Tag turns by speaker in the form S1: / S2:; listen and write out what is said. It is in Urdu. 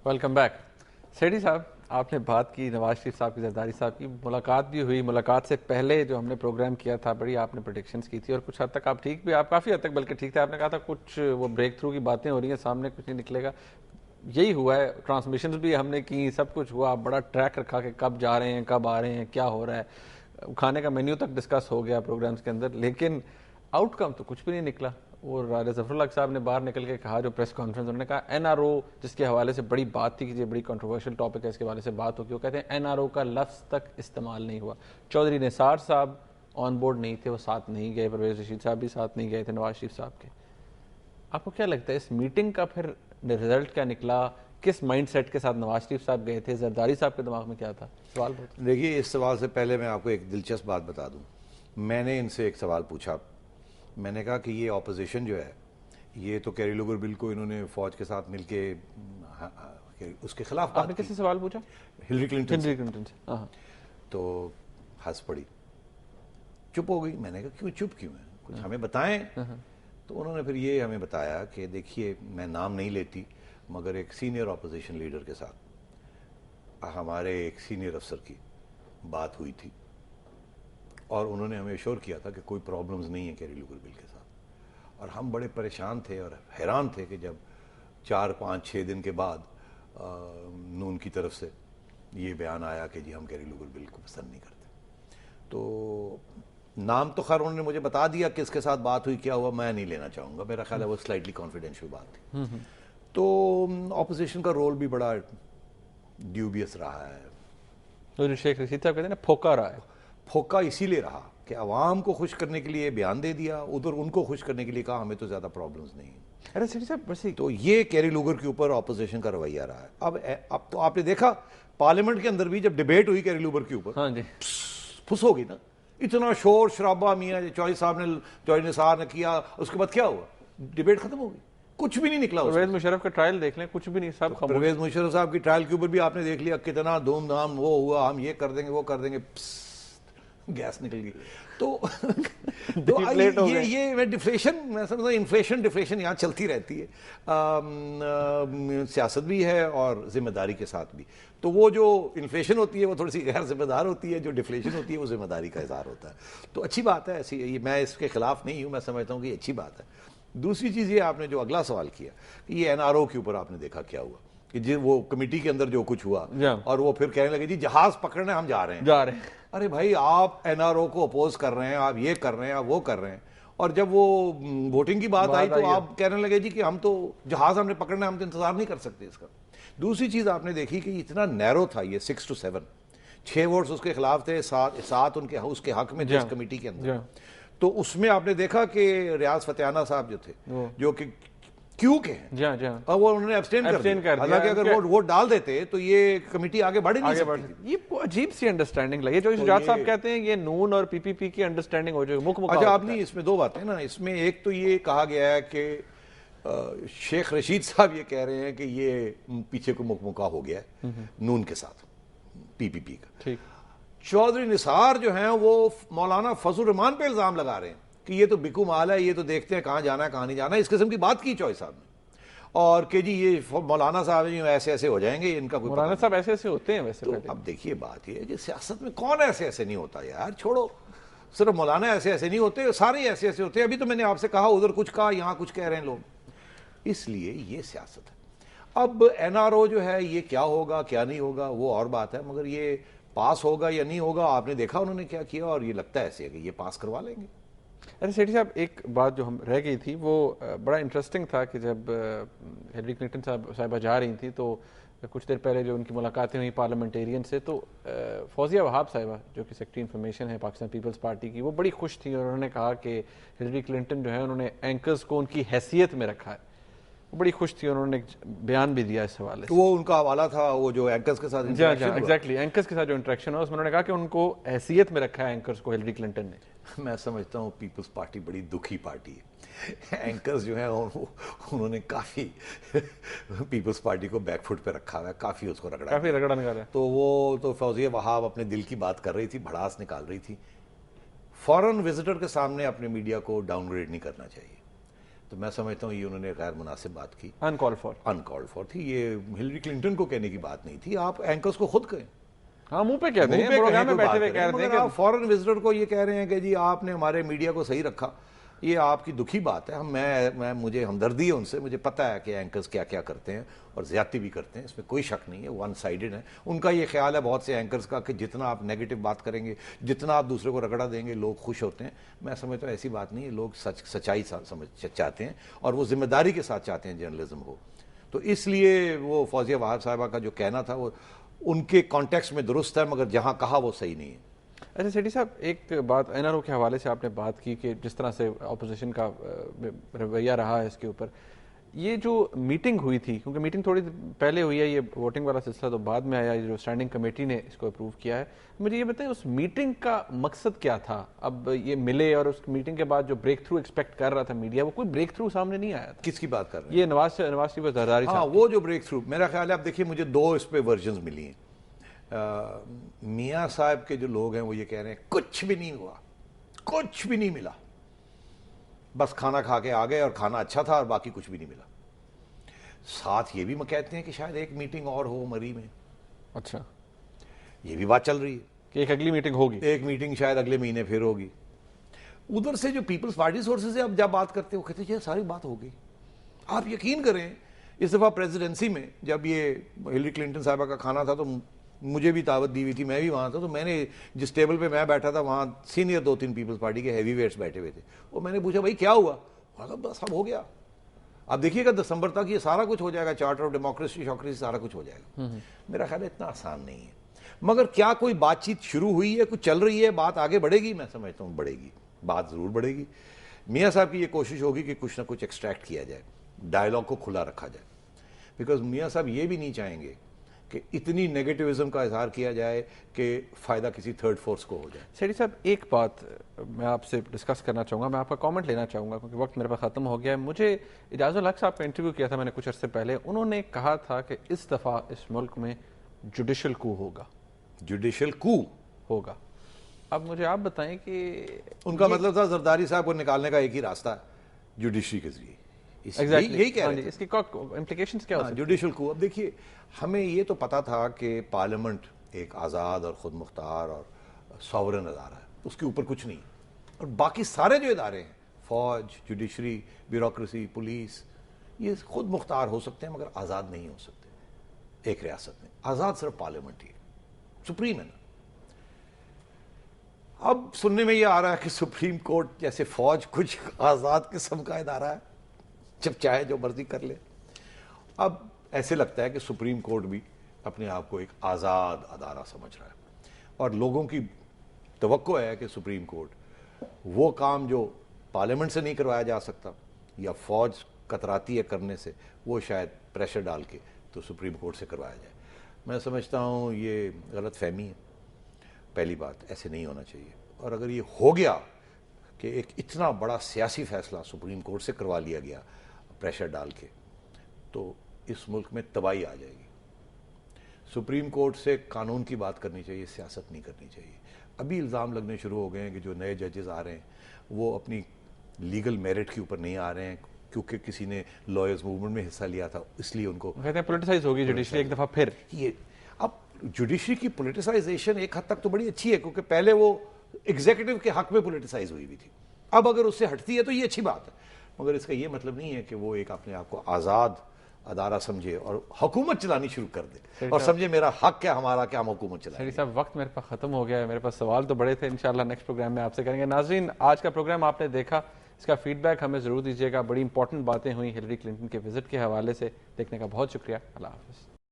S1: Welcome back. سیٹھی صاحب, آپ نے بات کی نواز شریف صاحب کی, زرداری صاحب کی ملاقات بھی ہوئی. ملاقات سے پہلے جو ہم نے پروگرام کیا تھا بڑی آپ نے پریڈکشنز کی تھی اور کچھ حد تک آپ ٹھیک بھی, آپ کافی حد تک بلکہ ٹھیک تھے. آپ نے کہا تھا کچھ وہ بریک تھرو کی باتیں ہو رہی ہیں, سامنے کچھ نہیں نکلے گا. یہی ہوا ہے, ٹرانسمیشنز بھی ہم نے کی, سب کچھ ہوا, بڑا ٹریک رکھا کہ کب جا رہے ہیں, کب آ رہے ہیں, کیا ہو رہا ہے. کھانے کا مینیو تک ڈسکس ہو گیا پروگرامز کے اندر, لیکن آؤٹ کم تو کچھ بھی نہیں نکلا. اور ظفر الحق صاحب نے باہر نکل کے کہا, جو پریس کانفرنس انہوں نے کہا این آر او جس کے حوالے سے بڑی بات تھی کہ یہ بڑی کنٹروورشل ٹاپک ہے, اس کے حوالے سے بات ہوگی, وہ کہتے ہیں این آر او کا لفظ تک استعمال نہیں ہوا. چودھری نثار صاحب آن بورڈ نہیں تھے, وہ ساتھ نہیں گئے, پرویز رشید صاحب بھی ساتھ نہیں گئے تھے نواز شریف صاحب کے. آپ کو کیا لگتا ہے اس میٹنگ کا پھر رزلٹ کیا نکلا, کس مائنڈ سیٹ کے ساتھ نواز شریف صاحب گئے تھے, زرداری صاحب کے دماغ میں کیا تھا؟ سوال بہت.
S2: دیکھیے, اس سوال سے پہلے میں آپ کو ایک دلچسپ بات بتا دوں. میں نے ان سے ایک سوال پوچھا, میں نے کہا کہ یہ اپوزیشن جو ہے یہ تو کیری لوگر بل کو انہوں نے فوج کے ساتھ مل کے اس کے خلاف
S1: آپ نے کس سے سوال پوچھا؟
S2: ہلری کلنٹن
S1: سے.
S2: تو ہنس پڑی, چپ ہو گئی. میں نے کہا کیوں چپ کیوں ہے, کچھ ہمیں بتائیں. تو انہوں نے پھر یہ ہمیں بتایا کہ دیکھیے, میں نام نہیں لیتی مگر ایک سینئر اپوزیشن لیڈر کے ساتھ ہمارے ایک سینئر افسر کی بات ہوئی تھی اور انہوں نے ہمیں ایشور کیا تھا کہ کوئی پرابلمز نہیں ہے کیری لوگر بل کے ساتھ. اور ہم بڑے پریشان تھے اور حیران تھے کہ جب 4-5-6 دن کے بعد نون کی طرف سے یہ بیان آیا کہ جی ہم کیری لوگر بل کو پسند نہیں کرتے. تو نام تو خیر انہوں نے مجھے بتا دیا کس کے ساتھ بات ہوئی, کیا ہوا, میں نہیں لینا چاہوں گا, میرا خیال ہے وہ سلائٹلی کانفیڈینشیل بات تھی. تو اپوزیشن کا رول بھی بڑا ڈیوبیس رہا ہے.
S1: جو شیخ رشید صاحب کہتے ہیں نا, پھوکا رہا ہے.
S2: پھوکا اسی لیے رہا کہ عوام کو خوش کرنے کے لیے بیان دے دیا, ادھر ان کو خوش کرنے کے لیے کہا ہمیں تو زیادہ پرابلمز نہیں ہیں.
S1: ارے سیٹھی صاحب بس
S2: تو یہ کیری لوگر کے اوپر اپوزیشن کا رویہ رہا ہے. اب تو آپ نے دیکھا پارلیمنٹ کے اندر بھی جب ڈیبیٹ ہوئی کیری لوگر کے اوپر,
S1: ہاں جی,
S2: پھس ہو گئی نا, اتنا شور شرابہ میاں چوہدری صاحب نے, چوہدری نثار نے کیا, اس کے بعد کیا ہوا, ڈیبیٹ ختم ہو گئی, کچھ بھی نہیں نکلا.
S1: پرویز مشرف کا ٹرائل دیکھ لیں, کچھ بھی نہیں, سب خاموش.
S2: پرویز مشرف صاحب کی ٹرائل کے اوپر بھی آپ نے دیکھ لیا کتنا دھوم دھام وہ ہوا, ہم یہ کر دیں گے وہ کر دیں گے, گیس نکل گئی. تو یہ ڈیفلیشن, میں سمجھتا ہوں انفلیشن ڈیفلیشن یہاں چلتی رہتی ہے, سیاست بھی ہے اور ذمہ داری کے ساتھ بھی. تو وہ جو انفلیشن ہوتی ہے وہ تھوڑی سی غیر ذمہ دار ہوتی ہے, جو ڈیفلیشن ہوتی ہے وہ ذمہ داری کا اظہار ہوتا ہے. تو اچھی بات ہے ایسی, میں اس کے خلاف نہیں ہوں, میں سمجھتا ہوں کہ یہ اچھی بات ہے. دوسری چیز یہ آپ نے جو اگلا سوال کیا کہ یہ این آر او کے اوپر آپ نے دیکھا کیا ہوا, کہ وہ کمیٹی کے اندر جو کچھ ہوا اور وہ پھر کہنے لگے جی جہاز پکڑنے ہم جا رہے ہیں. ارے بھائی, آپ این آر او کو اپوز کر رہے ہیں, آپ یہ کر رہے ہیں, آپ وہ کر رہے ہیں, اور جب وہ ووٹنگ کی بات آئی تو آپ کہنے لگے جی کہ ہم تو جہاز ہم نے پکڑنا, ہم تو انتظار نہیں کر سکتے اس کا. دوسری چیز آپ نے دیکھی کہ اتنا نیرو تھا یہ 6-7, 6 ووٹس اس کے خلاف تھے, 7 ان کے اس کے حق میں تھے اس کمیٹی کے اندر. تو اس میں آپ نے دیکھا کہ ریاض فتیانہ صاحب جو تھے, جو کہ کیوں کے ہیں, اور وہ انہوں نے ابسٹین کر دیا. حالانکہ اگر وہ ووٹ ڈال دیتے تو یہ کمیٹی آگے بڑھ نہیں سکتی تھی.
S1: یہ عجیب سی انڈرسٹینڈنگ لگی, جو شجاعت صاحب کہتے ہیں یہ نون اور پی پی پی کی انڈرسٹینڈنگ ہو جائے.
S2: اچھا, آپ نے اس میں 2 باتیں نا, اس میں ایک تو یہ کہا گیا ہے کہ شیخ رشید صاحب یہ کہہ رہے ہیں کہ یہ پیچھے کو مکمکا ہو گیا ہے نون کے ساتھ, پی پی پی کا. چودھری نثار جو ہیں وہ مولانا فضل الرحمان پہ الزام لگا رہے ہیں کہ یہ تو بکو مال ہے, یہ تو دیکھتے ہیں کہاں جانا ہے کہاں نہیں جانا ہے. اس قسم کی بات کی چوہدری صاحب نے, اور کہ جی یہ مولانا صاحب ایسے ایسے ہو جائیں گے, ان کا کوئی
S1: مولانا صاحب ایسے ایسے ہوتے ہیں ویسے.
S2: تو اب دیکھیے بات یہ ہے کہ سیاست میں کون ایسے ایسے نہیں ہوتا یار, چھوڑو, صرف مولانا ایسے ایسے نہیں ہوتے, سارے ایسے ایسے ہوتے ہیں. ابھی تو میں نے آپ سے کہا ادھر کچھ کہا, یہاں کچھ کہہ رہے ہیں لوگ. اس لیے یہ سیاست ہے. اب این آر او جو ہے یہ کیا ہوگا کیا نہیں ہوگا وہ اور بات ہے, مگر یہ پاس ہوگا یا نہیں ہوگا آپ نے دیکھا انہوں نے کیا کیا, اور یہ لگتا ہے ایسے ہے کہ یہ پاس کروا لیں گے.
S1: ارے سیٹھی صاحب, ایک بات جو ہم رہ گئی تھی وہ بڑا انٹرسٹنگ تھا کہ جب ہلری کلنٹن صاحبہ جا رہی تھیں تو کچھ دیر پہلے جو ان کی ملاقاتیں ہوئی پارلیمنٹیرین سے, تو فوزیہ وہاب صاحبہ جو کہ سیکرٹری انفارمیشن ہے پاکستان پیپلز پارٹی کی, وہ بڑی خوش تھیں اور انہوں نے کہا کہ ہلری کلنٹن جو ہے انہوں نے اینکرز کو ان کی حیثیت میں رکھا ہے. وہ بڑی خوش تھی, انہوں نے بیان بھی دیا اس حوالے سے.
S2: وہ ان کا حوالہ تھا وہ جو اینکرز کے ساتھ
S1: ایگزیکٹلی اینکرز کے ساتھ جو انٹریکشن ہوا اس میں انہوں نے کہا کہ ان کو حیثیت میں رکھا ہے اینکرز کو ہلری کلنٹن نے.
S2: میں سمجھتا ہوں پیپلز پارٹی بڑی دکھی پارٹی ہے. اینکرز جو ہیں انہوں نے کافی پیپلز پارٹی کو بیک فٹ پہ رکھا ہوا ہے, کافی اس کو
S1: رگڑا نکالا.
S2: تو وہ تو فوزیہ وہاب اپنے دل کی بات کر رہی تھی, بھڑاس نکال رہی تھی. فورن وزٹر کے سامنے اپنے میڈیا کو ڈاؤن گریڈ نہیں کرنا چاہیے. تو میں سمجھتا ہوں یہ انہوں نے غیر مناسب بات کی،
S1: انکال فور
S2: تھی. یہ ہلری کلنٹن کو کہنے کی بات نہیں تھی. آپ اینکرز کو خود کہیں،
S1: ہاں منہ پہ کہتے ہیں، پروگرام میں بیٹھے ہوئے کہہ رہے ہیں کہ
S2: آپ فورن وزٹر کو یہ کہہ رہے ہیں کہ جی آپ نے ہمارے میڈیا کو صحیح رکھا. یہ آپ کی دکھی بات ہے. میں مجھے ہمدردی ہے ان سے. مجھے پتہ ہے کہ اینکرز کیا کیا کرتے ہیں اور زیادتی بھی کرتے ہیں، اس میں کوئی شک نہیں ہے. ون سائیڈڈ ہے ان کا یہ خیال ہے بہت سے اینکرز کا کہ جتنا آپ نیگیٹو بات کریں گے، جتنا آپ دوسرے کو رگڑا دیں گے، لوگ خوش ہوتے ہیں. میں سمجھتا ہوں ایسی بات نہیں ہے. لوگ سچائی چاہتے ہیں اور وہ ذمہ داری کے ساتھ چاہتے ہیں جرنلزم ہو. تو اس لیے وہ فوزیہ وہاب صاحبہ کا جو کہنا تھا وہ ان کے کانٹیکسٹ میں درست ہے، مگر جہاں کہا وہ صحیح نہیں ہے.
S1: اچھا سیٹھی صاحب، ایک بات این آر او کے حوالے سے آپ نے بات کی کہ جس طرح سے اپوزیشن کا رویہ رہا ہے اس کے اوپر، یہ جو میٹنگ ہوئی تھی، کیونکہ میٹنگ تھوڑی پہلے ہوئی ہے، یہ ووٹنگ والا سلسلہ تو بعد میں آیا، جو اسٹینڈنگ کمیٹی نے اس کو اپروو کیا ہے، مجھے یہ بتائیں اس میٹنگ کا مقصد کیا تھا؟ اب یہ ملے اور اس میٹنگ کے بعد جو بریک تھرو ایکسپیکٹ کر رہا تھا میڈیا، وہ کوئی بریک تھرو سامنے نہیں آیا تھا.
S2: کس کی بات کر رہے ہیں؟
S1: یہ نواز شریف زرداری
S2: ہاں، وہ جو بریک تھرو، میرا خیال ہے. اب دیکھیے مجھے دو اس پہ ورژنز ملی ہیں. میاں صاحب کے جو لوگ ہیں وہ یہ کہہ رہے ہیں کچھ بھی نہیں ہوا، کچھ بھی نہیں ملا، بس کھانا کھا کے آ گئے اور کھانا اچھا تھا اور باقی کچھ بھی نہیں ملا. ساتھ یہ بھی کہتے ہیں کہ شاید ایک میٹنگ اور ہو مری میں.
S1: اچھا،
S2: یہ بھی بات چل رہی ہے
S1: کہ ایک اگلی میٹنگ ہوگی،
S2: ایک میٹنگ شاید اگلے مہینے پھر ہوگی. ادھر سے جو پیپلز پارٹی سورسز سے اب جب بات کرتے ہیں وہ کہتے ہیں یہ ساری بات ہو گئی. آپ یقین کریں اس دفعہ پریزیڈنسی میں جب یہ ہلری کلنٹن صاحبہ کا کھانا تھا تو مجھے بھی دعوت دی ہوئی تھی، میں بھی وہاں تھا. تو میں نے جس ٹیبل پہ میں بیٹھا تھا وہاں سینئر 2-3 پیپلز پارٹی کے ہیوی ویٹس بیٹھے ہوئے تھے. وہ میں نے پوچھا بھائی کیا ہوا؟ بس اب ہو گیا. اب دیکھیے گا دسمبر تک یہ سارا کچھ ہو جائے گا، چارٹر آف ڈیموکریسی شوکریسی سارا کچھ ہو جائے گا. میرا خیال ہے اتنا آسان نہیں ہے. مگر کیا کوئی بات چیت شروع ہوئی ہے، کچھ چل رہی ہے، بات آگے بڑھے گی؟ میں سمجھتا ہوں بڑھے گی، بات ضرور بڑھے گی. میاں صاحب کی یہ کوشش ہوگی کہ کچھ نہ کچھ ایکسٹریکٹ کیا جائے، ڈائلاگ کو کھلا رکھا جائے. بیکاز میاں صاحب یہ بھی نہیں چاہیں گے کہ اتنی نیگیٹیوزم کا اظہار کیا جائے کہ فائدہ کسی تھرڈ فورس کو ہو جائے.
S1: سیٹھی صاحب ایک بات میں آپ سے ڈسکس کرنا چاہوں گا، میں آپ کا کامنٹ لینا چاہوں گا کیونکہ وقت میرے پاس ختم ہو گیا ہے. مجھے اجاز الحق صاحب کا انٹرویو کیا تھا میں نے کچھ عرصے پہلے، انہوں نے کہا تھا کہ اس دفعہ اس ملک میں جوڈیشل کو ہوگا.
S2: جوڈیشل کو
S1: ہوگا. اب مجھے آپ بتائیں کہ
S2: ان کا مطلب تھا زرداری صاحب کو نکالنے کا ایک ہی راستہ ہے، جوڈیشری کے ذریعے. یہی کہہ رہے تھے
S1: اس کی امپلیکیشنز کیا ہو سکتی ہیں؟
S2: جوڈیشل کو. اب دیکھیے ہمیں یہ تو پتا تھا کہ پارلیمنٹ ایک آزاد اور خود مختار اور ساورن ادارہ ہے، اس کے اوپر کچھ نہیں. اور باقی سارے جو ادارے ہیں، فوج، جوڈیشری، بیوروکریسی، پولیس، یہ خود مختار ہو سکتے ہیں مگر آزاد نہیں ہو سکتے. ایک ریاست میں آزاد صرف پارلیمنٹ ہی ہے، سپریم ہے نا. اب سننے میں یہ آ رہا ہے کہ سپریم کورٹ جیسے فوج کچھ آزاد قسم کا ادارہ ہے، جب چاہے جو مرضی کر لے. اب ایسے لگتا ہے کہ سپریم کورٹ بھی اپنے آپ کو ایک آزاد ادارہ سمجھ رہا ہے اور لوگوں کی توقع ہے کہ سپریم کورٹ وہ کام جو پارلیمنٹ سے نہیں کروایا جا سکتا یا فوج کتراتی ہے کرنے سے، وہ شاید پریشر ڈال کے تو سپریم کورٹ سے کروایا جائے. میں سمجھتا ہوں یہ غلط فہمی ہے. پہلی بات ایسے نہیں ہونا چاہیے. اور اگر یہ ہو گیا کہ ایک اتنا بڑا سیاسی فیصلہ سپریم کورٹ سے کروا لیا گیا پریشر ڈال کے، تو اس ملک میں تباہی آ جائے گی. سپریم کورٹ سے قانون کی بات کرنی چاہیے، سیاست نہیں کرنی چاہیے. ابھی الزام لگنے شروع ہو گئے ہیں کہ جو نئے ججز آ رہے ہیں وہ اپنی لیگل میرٹ کے اوپر نہیں آ رہے ہیں کیونکہ کسی نے لائرز موومنٹ میں حصہ لیا تھا، اس لیے ان کو
S1: کہتے ہیں پولیٹیسائز ہوگی جوڈیشری ایک دفعہ پھر.
S2: یہ اب جوڈیشری کی پولیٹیسائزیشن ایک حد تک تو بڑی اچھی ہے کیونکہ پہلے وہ ایگزیکٹو کے حق میں پولیٹیسائز ہوئی تھی. اب اگر اس سے ہٹتی ہے تو یہ اچھی بات ہے، مگر اس کا یہ مطلب نہیں ہے کہ وہ ایک اپنے آپ کو آزاد ادارہ سمجھے اور حکومت چلانی شروع کر دے اور سمجھے میرا حق کیا، ہمارا کیا، ہم حکومت چلائیں.
S1: سیٹھی صاحب وقت میرے پاس ختم ہو گیا ہے، میرے پاس سوال تو بڑے تھے، انشاءاللہ نیکسٹ پروگرام میں آپ سے کریں گے. ناظرین آج کا پروگرام آپ نے دیکھا، اس کا فیڈ بیک ہمیں ضرور دیجیے گا. بڑی امپورٹنٹ باتیں ہوئیں ہلری کلنٹن کے وزٹ کے حوالے سے، دیکھنے کا بہت شکریہ. اللہ حافظ.